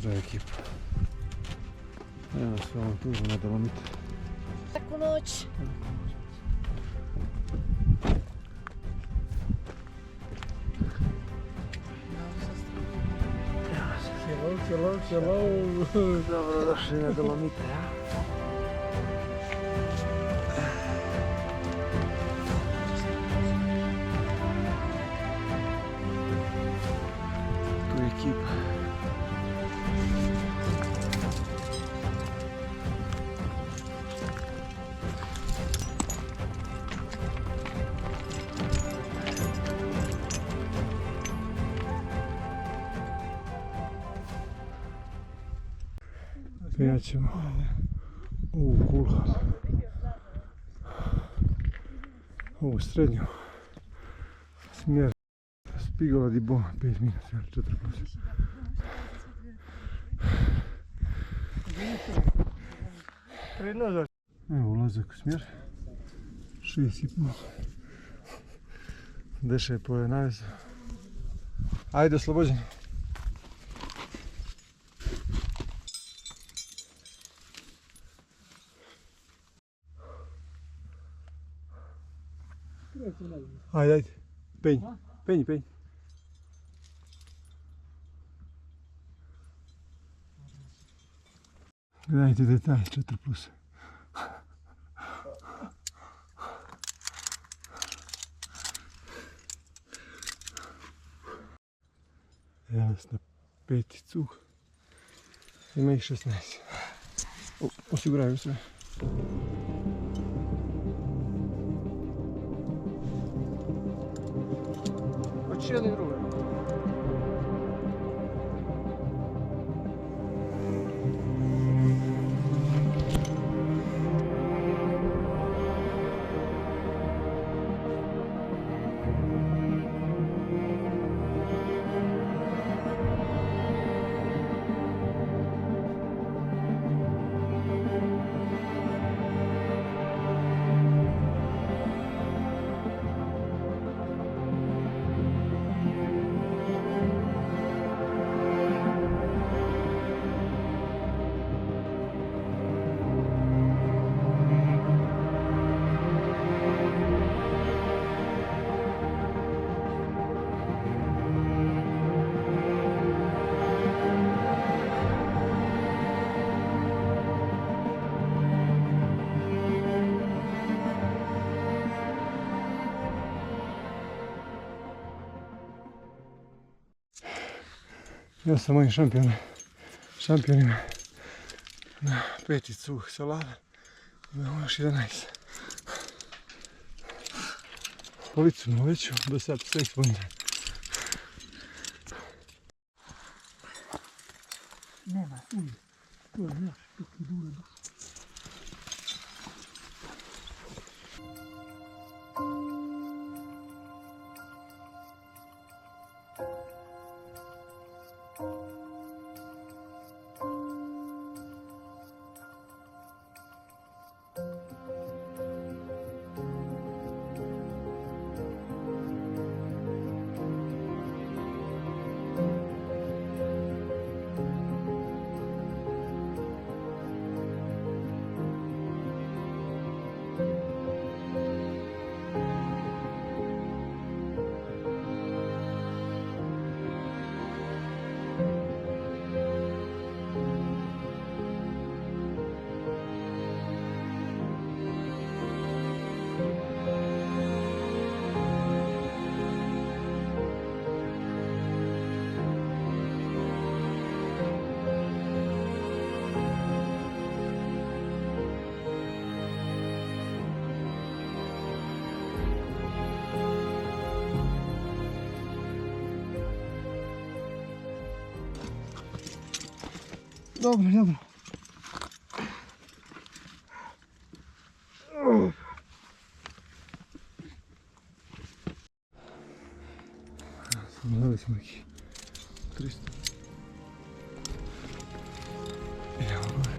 Dobra ekipa. Evo se ovom turu na Dolomite. Laku noć. Hello. Dobro došli na Dolomite, ja? Tu je ekipa. Penjat ćemo ovu kulhu, ovu srednju, smjer Spigola di Bo, 5 minuta, 4+. Evo ulazak u smjer, 6,5. Deša je po navezu. Ajde, oslobođeni. Ajde, penji. Gledajte detalj, 4+. Evo nas na 5. cug. Ima ih 16. Osiguraju sve. Hoće jedni drugi. Ja sam mojim šampionima na 5. cug Solada. Imamo još 11. Policu mu veću, do sad sve ispunite. Nema, to je naš, tu ti dure dušu. Dobro. Dali smo neki 300. Idemo gore.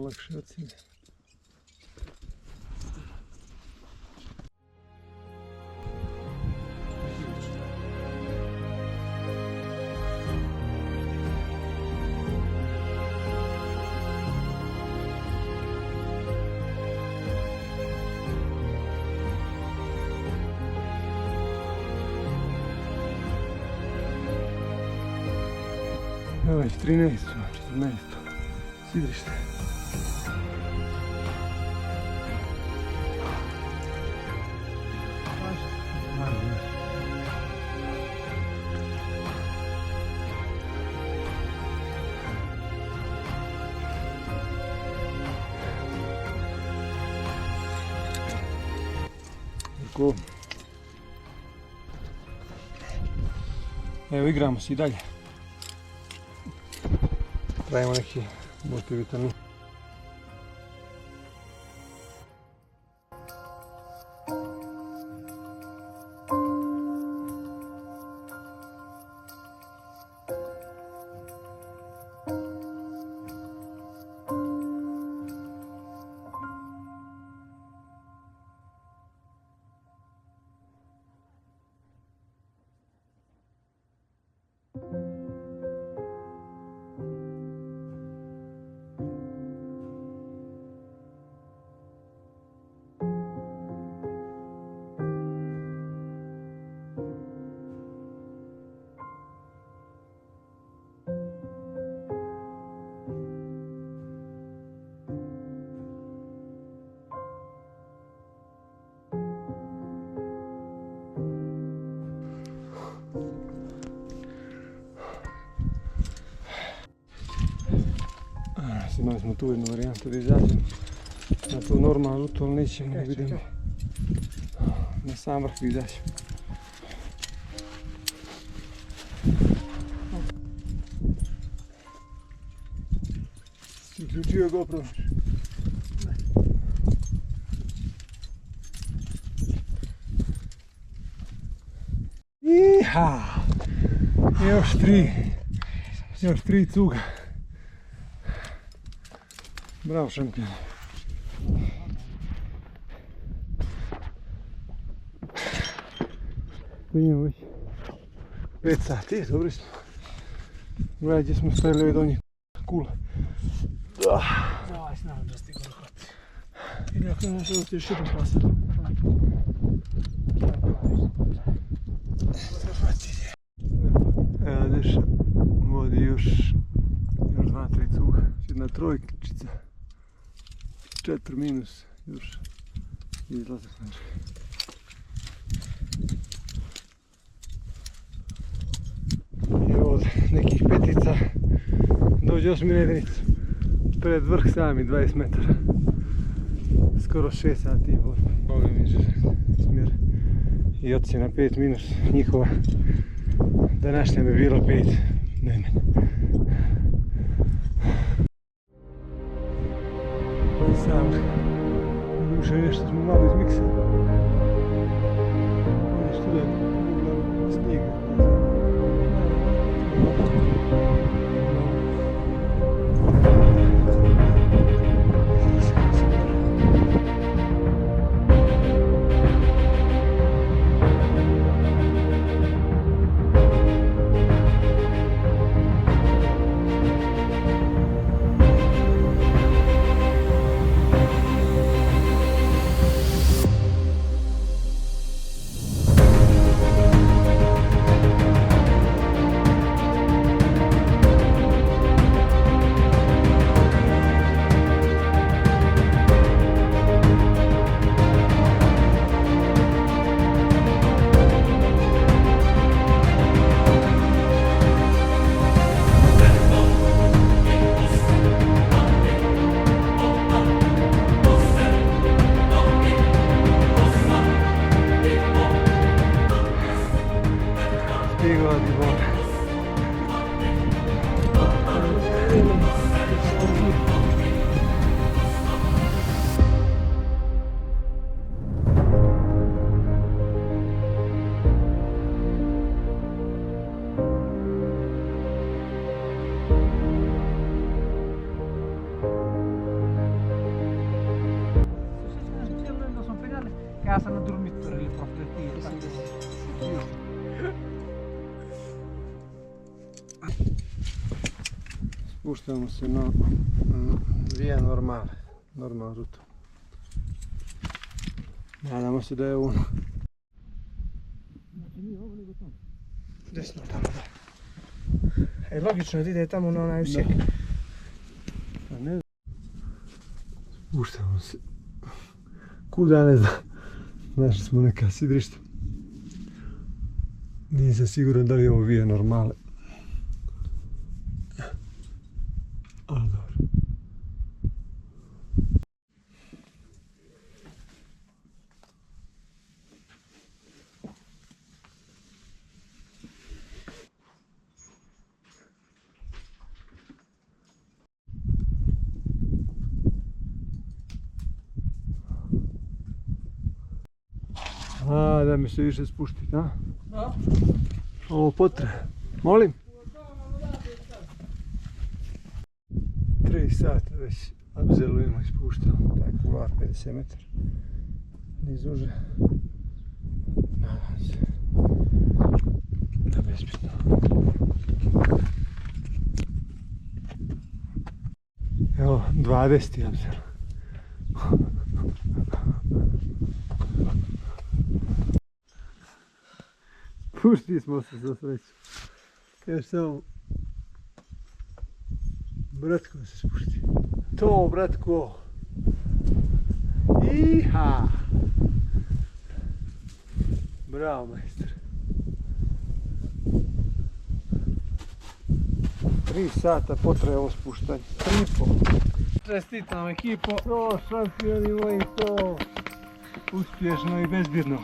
lakše ocjene. Evo već 13, 14, sidrište. Tako. Evo igramo se i dalje. Pravimo neki multivitamin. Imali smo tu jednu varijantu da izađemo na tu normalnu rutu, ali nećemo, vidimo na sam vrh izaći. Si uključio GoPro? Iha! Još tri cuga. Bravo šampion. Vidimo već 5 sati, dobri smo. Gledaj gdje smo stavili ove donje kule. Давай, знам да сте го рухати. Или ако не може да ти ще попаса. Evo deš, vodi još 2-3 cuga. Jedna trojčica. 4 minus, još izlazak znači. I od nekih petica dođe 8 jedinicu. Pred vrh sami 20 metara. Skoro 6 sati i borba. Ovo mi je smjer. I ocjena 5 minus njihova. Današnja bi bila 5 najmanje. Sam duše nešto smo malo izmiksali. Nešto da je uglavnom snijega. dormitor ili prokleti. Spuštamo se na via normale, normalnu rutu. Nadamo se da je ono. Znači nije ovo nego tamo. Desno tamo, da. E, logično da ide tamo na onaj usjek. Pa ne znam. Spuštamo se. Kuda ne znam. Našli smo neka sidrišta. Nisam siguran da li je ovo via normale. Ali dobro. A, da mi se više spuštiti, a? Da. Ovo potre. Molim? 3 sata već apzelujemo i spuštamo. Taj kular 50 metara. Niz uže. Nadam se. Da bezbitno. Evo, 20. apzel. Pušti smo se za sreću. Još samo bratko se spušti. To, bratko. Iha! Bravo, majster. 3 sata potraje ovo spuštanje. 3,5. Čestitam ekipo. To, šampioni moji, to. Uspješno i bezbjedno.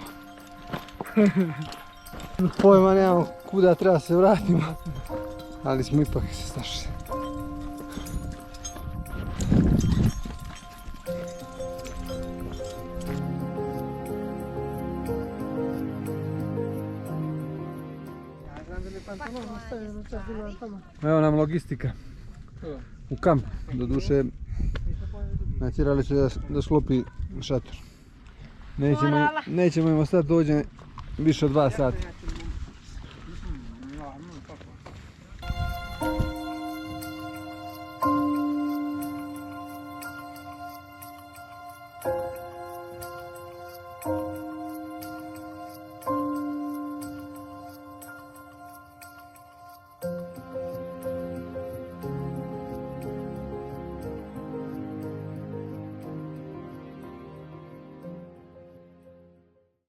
Pojma nemamo kuda treba se vratimo, ali smo ipak se snašli. Evo nam logistika u kamp, doduše natjerali su da sklopi šator. Nećemo im ostati dođe više od 2 sata.